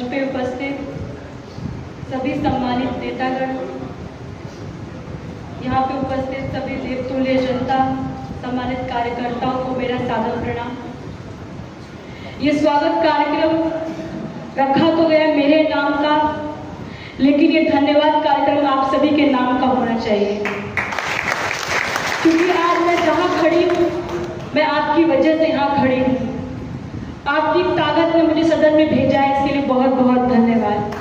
मंच पे उपस्थित सभी सम्मानित नेतागण, यहाँ पे उपस्थित सभी देवतुल्य जनता, सम्मानित कार्यकर्ताओं को मेरा सादर प्रणाम। ये स्वागत कार्यक्रम रखा तो गया मेरे नाम का, लेकिन ये धन्यवाद कार्यक्रम आप सभी के नाम का होना चाहिए, क्योंकि आज मैं जहाँ खड़ी हूँ मैं आपकी वजह से यहाँ खड़ी हूँ। आपकी ताकत ने मुझे सदन में भेजा है, इसके लिए बहुत बहुत धन्यवाद।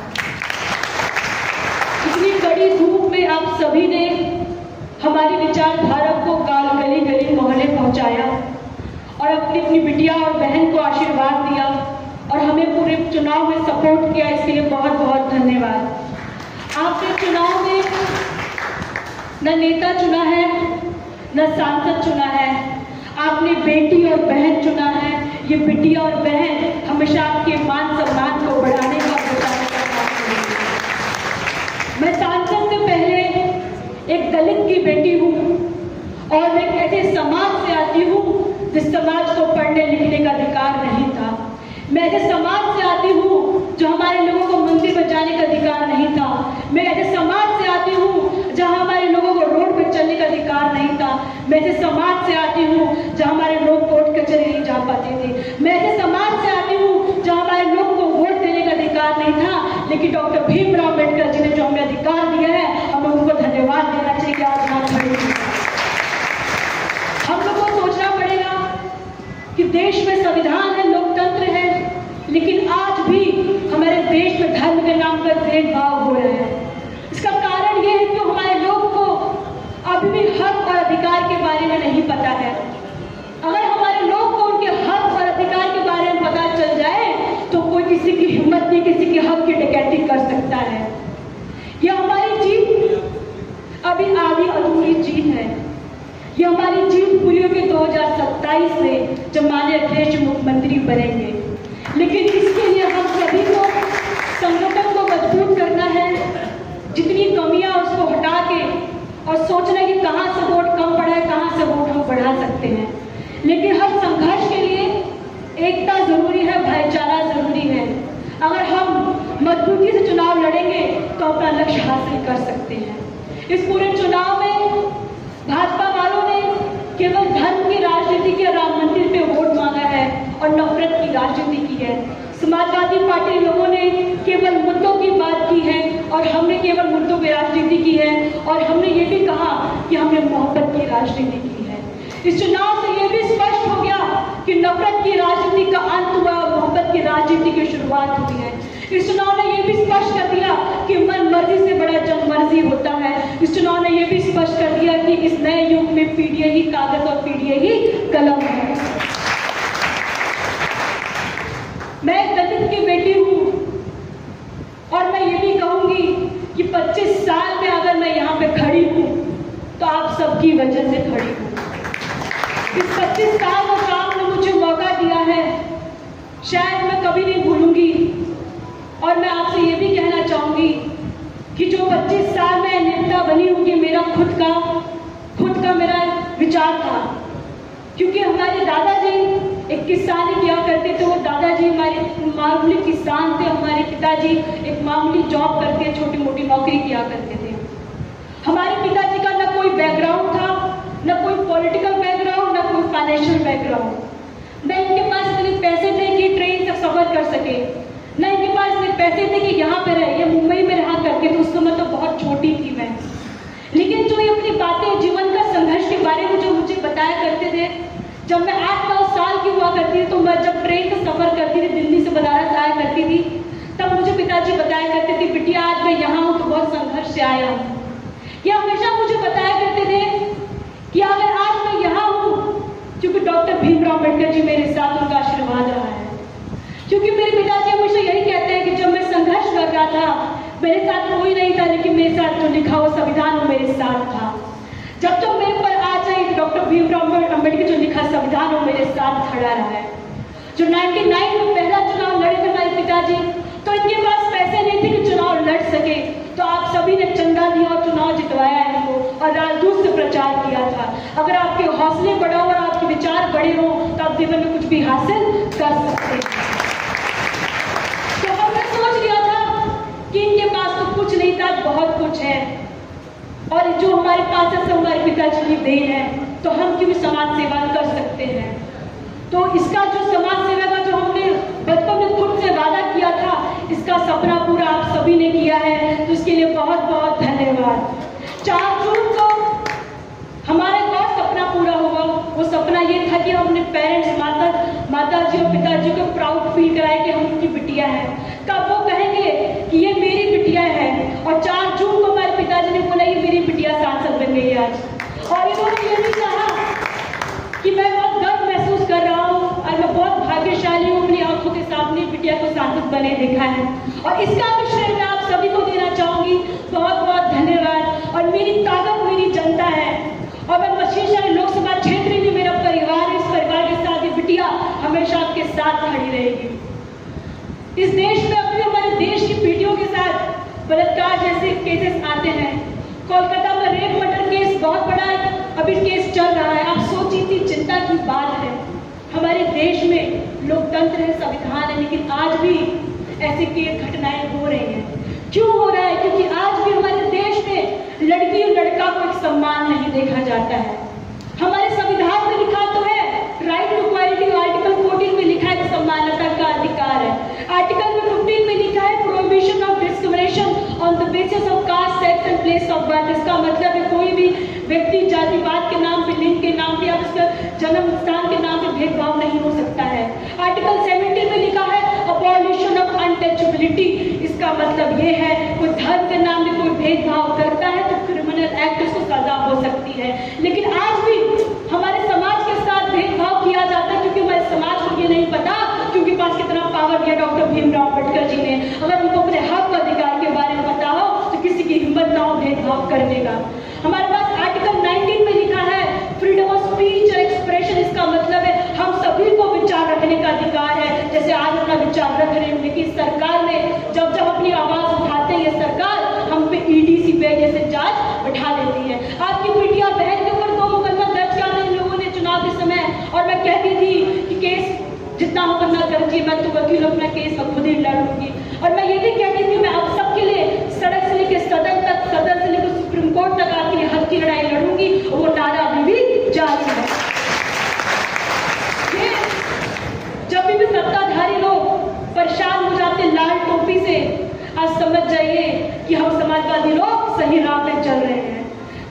इतनी कड़ी धूप में आप सभी ने हमारी विचारधारा को गली गली मोहल्ले पहुंचाया और अपनी अपनी बिटिया और बहन को आशीर्वाद दिया और हमें पूरे चुनाव में सपोर्ट किया, इसके लिए बहुत बहुत धन्यवाद। आपने चुनाव में न नेता चुना है न सांसद चुना है, आपने बेटी और बहन चुना है। ये बिटिया और बहन हमेशा आपके मान सम्मान को बढ़ाने का बचाने का काम करेंगे। मैं सांसद से पहले एक दलित की बेटी हूँ और मैं एक ऐसे समाज से आती हूँ जिस समाज को पढ़ने लिखने का अधिकार नहीं था। मैं ऐसे समाज से आती हूँ जो हमारे लोगों को मंदिर में जाने का अधिकार नहीं था। मैं ऐसे समाज से आती हूँ जहाँ हमारे लोगों को रोड पर चलने का अधिकार नहीं था। मैं ऐसे समाज से आती हूँ जहाँ हमारे लोग कोर्ट कचहरी नहीं जा पाते थे। मैं ऐसे समाज से आती हूँ जहाँ हमारे लोग को वोट देने का अधिकार नहीं था, लेकिन डॉक्टर भीमराव अम्बेडकर जी ने जो हमें अधिकार दिया है, हमें उनको धन्यवाद देना चाहिए। आज यहाँ खड़े हम लोग को सोचना पड़ेगा कि देश में संविधान है, लोकतंत्र है, लेकिन आज भी हमारे देश में धर्म के नाम पर भेदभाव हो रहा है। इसका कारण यह है कि हमारे लोग को अभी भी हक और अधिकार के बारे में नहीं पता है। अगर हमारे लोग को उनके हक और अधिकार के बारे में पता चल जाए तो कोई किसी की हिम्मत नहीं किसी के हक की डकैती कर सकता है। यह हमारी जीत अभी आधी अधूरी जीत है। ये हमारी जीत पूरी होगी 2027 में, जब माननीय अध्यक्ष मुख्यमंत्री बनेंगे। लेकिन इसके लिए हम सभी को संगठन को मजबूत करना है, जितनी कमियां उसको हटा के और सोचना कि कहाँ से वोट कम पड़ा है, कहाँ से वोट हम बढ़ा सकते हैं। लेकिन हर संघर्ष के लिए एकता जरूरी है, भाईचारा जरूरी है। अगर हम मजबूती से चुनाव लड़ेंगे तो अपना लक्ष्य हासिल कर सकते हैं। इस पूरे चुनाव में भाजपा वालों ने केवल धर्म की राजनीति के राम मंदिर पे वोट मांगा है और नफरत की राजनीति की है। समाजवादी पार्टी लोगों ने केवल मुद्दों की बात की है और हमने केवल मुद्दों की राजनीति की है, और हमने ये भी कहा कि हमने मोहब्बत की राजनीति की है। इस चुनाव से ये भी स्पष्ट हो गया कि नफरत की राजनीति का अंत हुआ, मोहब्बत की राजनीति की शुरुआत हुई है। इस चुनाव ने ये भी स्पष्ट कर दिया कि मन मर्जी से बड़ा जनमर्जी होता है। इस चुनाव ने ये भी स्पष्ट कर दिया कि इस नए युग में पीढ़ियां ही कागज और पीढ़ियां ही कलम है। मैं दलित की बेटी हूँ और मैं ये भी कहूंगी कि 25 साल में अगर मैं यहाँ पे खड़ी हूँ तो आप सबकी वजह से खड़ी हूँ। इस 25 साल में जो आपने मुझे मौका दिया है, शायद मैं कभी नहीं भूलूंगी। और मैं आपसे ये भी कहना चाहूंगी कि जो 25 साल में नेता बनी हूँ, ये मेरा खुद का मेरा विचार था। क्योंकि हमारे दादाजी एक किसानी किया करते थे, वो दादाजी हमारे मामूली किसान थे, हमारे पिताजी एक मामूली जॉब करके छोटी मोटी नौकरी किया करते थे। हमारे पिताजी का न कोई बैकग्राउंड था, न कोई पॉलिटिकल बैकग्राउंड, न कोई फाइनेंशियल बैकग्राउंड। न इनके पास इतने पैसे थे कि ट्रेन तक सफर कर सके, न इनके पास इतने पैसे थे कि यहाँ पे रहे। ये मुंबई में रहा करके, तो उस समय तो बहुत छोटी थी मैं। लेकिन जो ये अपनी बातें जीवन का संघर्ष के बारे में जो मुझे बताया करते थे, जब मैं 8-9 साल की हुआ करती थी, तो मैं जब ट्रेन का सफर करती थी, दिल्ली से बनारस आया करती थी, तब मुझे पिताजी बताया करते थे, बिटिया आज मैं यहाँ हूँ तो बहुत संघर्ष से आया हूँ। ये हमेशा मुझे बताया करते थे कि अगर आज मैं यहाँ हूँ क्योंकि डॉक्टर भीमराव अम्बेडकर जी मेरे साथ, उनका आशीर्वाद रहा है। क्योंकि मेरे पिताजी हमेशा यही कहते हैं कि जब मैं संघर्ष कर रहा था, मेरे साथ कोई नहीं था, लेकिन मेरे साथ जो लिखा हुआ संविधान वो मेरे साथ था। जब जब मेरे पर आ जाए डॉक्टर भीमराव अम्बेडकर जो लिखा संविधान वो मेरे साथ खड़ा रहा है। जो 99 में पहला चुनाव लड़े थे हमारे पिताजी, तो इनके पास पैसे नहीं थे कि चुनाव लड़ सके, तो आप सभी ने चंदा दिया और चुनाव जितवाया इनको और राजदूत से प्रचार किया था। अगर आपके हौसले बड़े हो और आपके विचार बड़े हो तो आप जीवन में कुछ भी हासिल कर सकते हैं। तो हमें सोच पास बहुत कुछ है और जो हमारे पास है सब हमारे पिताजी की देन है, तो हम क्यों समाज सेवा कर सकते हैं। तो इसका जो समाज सेवा का जो हमने बचपन में खुद से वादा किया था, इसका सपना पूरा आप सभी ने किया है, तो इसके लिए बहुत बहुत धन्यवाद। 4 जून को हमारा एक और सपना पूरा हुआ। वो सपना ये था कि हम अपने पेरेंट्स माता जी और पिताजी को प्राउड फील कराए कि हम उनकी बिटिया है। कब वो कहेंगे कि ये मेरी बिटिया है। और 4 जून को हमारे पिताजी ने बोला ये मेरी बिटिया सांसद बन गई आज। और इन्होंने ये भी कहा कि मैं बहुत गर्व महसूस कर रहा हूँ और मैं बहुत भाग्यशाली हूँ, अपनी आंखों के सामने बिटिया को सांसद बने देखा है। और इसका भी श्रेय मैं आप सभी को देना चाहूंगी। बहुत बहुत धन्यवाद। और मेरी ताकत मेरी जनता है और मैं मछली लोकसभा क्षेत्र में मेरा परिवार, इस परिवार के साथ ये बिटिया हमेशा आपके साथ खड़ी रहेगी। इस देश में अपने हमारे देश की पीढ़ियों के साथ बलात्कार जैसे केसेस आते हैं। कोलकाता में रेप मर्डर केस बहुत बड़ा अभी केस चल रहा है। आप सोचिए इतनी चिंता की बात है। हमारे देश में लोकतंत्र है, संविधान है, लेकिन आज भी ऐसे घटनाएं हो रही हैं। क्यों हो रहा है? क्योंकि आज भी हमारे देश में लड़की और लड़का को एक सम्मान नहीं देखा जाता है। हमारे संविधान में लिखा तो है राइट टू इक्वालिटी, आर्टिकल 14 में लिखा है समानता का अधिकार है। आर्टिकल 15 में लिखा है prohibition of discrimination on the basis of caste, sex and place of birth. इसका मतलब है कोई भी व्यक्ति जातिवाद के नाम पे, लिंग के नाम पे या उसका जन्म स्थान के नाम पे भेदभाव नहीं हो सकता है। आर्टिकल 17 में लिखा है अबॉलिशन ऑफ अनटचेबिलिटी। इसका मतलब ये है कोई धर्म के नाम पे कोई भेदभाव करता है तो क्रिमिनल एक्ट उसको सजा हो सकती है। लेकिन आज भी हमारे समाज के साथ भेदभाव किया जाता है क्योंकि हमारे समाज को ये नहीं पता क्योंकि पास कितना पावर दिया डॉक्टर भीमराव अम्बेडकर जी ने। अगर उनको अपने हक अधिकार के बारे में पता हो तो किसी की हिम्मत ना हो भेदभाव करने का। हमारे पास आर्टिकल 19 में लिखा है फ्रीडम ऑफ स्पीच और एक्सप्रेशन। इसका मतलब है हम सभी को विचार रखने का अधिकार है। जैसे आज अपना विचार रख रहे हैं, लेकिन सरकार ने जब जब अपनी आवाज उठाते हैं, ये सरकार हम पे ईडी सीबीआई जैसे जांच बैठा देती है। आपकी बेटिया बहन के ऊपर 2 मुकदमा दर्ज किया था इन लोगों ने चुनाव के समय, और मैं कहती थी कि केस जितना हो करना करिए, मैं तो वकील अपना केस मैं खुद ही लड़ूंगी। और मैं ये भी कहती थी मैं आप सबके लिए सड़क से लेकर सदन तक, सदन से लेकर सुप्रीम कोर्ट तक आपके लिए हक की लड़ाई लड़ूंगी। और वो नारा अभी भी जारी है। जब भी सत्ताधारी लोग परेशान हो जाते लाल टोपी से, आज समझ जाइए कि हम समाजवादी लोग सही राह पे चल रहे हैं।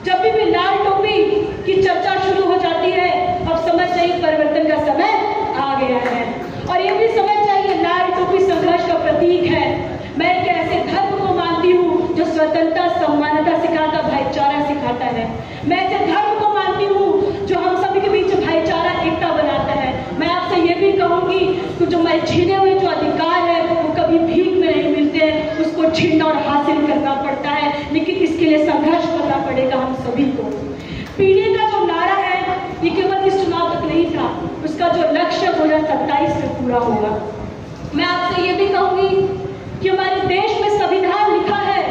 जब भी लाल टोपी की चर्चा शुरू हो जाती है, अब समझ जाइए परिवर्तन का समय आ गया है। और ये भी समझ जाइए लाल टोपी संघर्ष का प्रतीक है। मैं एक ऐसे धर्म को मानती हूँ जो स्वतंत्रता, समानता सिखाता, भाईचारा सिखाता है। मैं ऐसे धर्म को मानती हूँ जो हम सभी के बीच भाईचारा, एकता बनाता है। मैं आपसे ये भी कहूंगी कि जो हमारे छीने हुए जो अधिकार है वो कभी भीख में नहीं मिलते हैं, उसको छीनना और हासिल करना पड़ता है। लेकिन इसके लिए संघर्ष करना पड़ेगा हम सभी को। पीढ़ी का जो नारा है ये केवल इस चुनाव तक नहीं था, उसका जो लक्ष्य 2027 में पूरा होगा। मैं आपसे ये भी कहूंगी कि हमारे देश में संविधान लिखा है,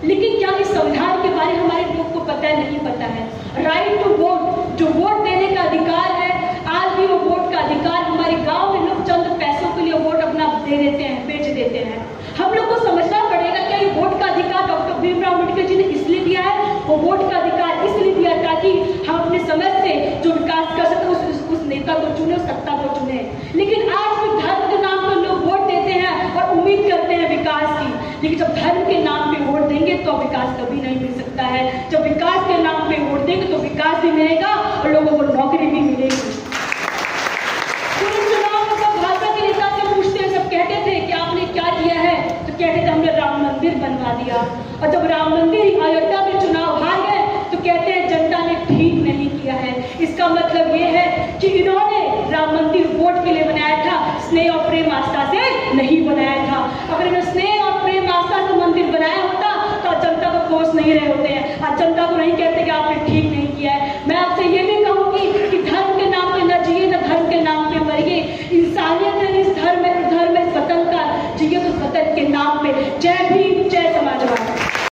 लेकिन क्या इस संविधान के बारे में हमारे लोग को पता है? नहीं पता है। राइट टू वोट, जो वोट देने का अधिकार है, आज भी वो वोट का अधिकार हमारे गांव में लोग चंद पैसों के लिए वोट अपना दे देते हैं, बेच देते हैं। हम लोग को समझना पड़ेगा क्या ये वोट का अधिकार डॉक्टर भीमराव अम्बेडकर जी ने इसलिए दिया है, वो वोट का अधिकार इसलिए दिया ताकि हम अपने समझ से जो विकास कर सके उस नेता को चुने, उस सत्ता को चुने। लेकिन आज भी धर्म के नाम पर लोग वोट देते हैं और उम्मीद करते हैं विकास की, लेकिन जब धर्म के नाम पे वोट देंगे तो विकास कभी नहीं मिल सकता है। जब विकास के नाम पे वोट देंगे तो विकास भी मिलेगा और लोगों को नौकरी भी मिलेगी। चुनाव में सब भाजपा के नेता से पूछते हैं, सब कहते थे कि आपने क्या किया है, तो कहते थे हमने राम मंदिर बनवा दिया। और जब राम मंदिर अयोध्या में चुनाव हार गए तो कहते हैं जनता ने ठीक नहीं किया है। इसका मतलब ये है कि इन्होंने राम मंदिर वोट के लिए बनाया था, स्नेह और प्रेम आस्था से नहीं बनाया था। अगर इन्होंने स्नेह और प्रेम आस्था से मंदिर बनाया होता तो जनता को कोस नहीं रहे होते हैं। आज जनता को नहीं कहते कि आपने ठीक नहीं किया है। मैं आपसे ये भी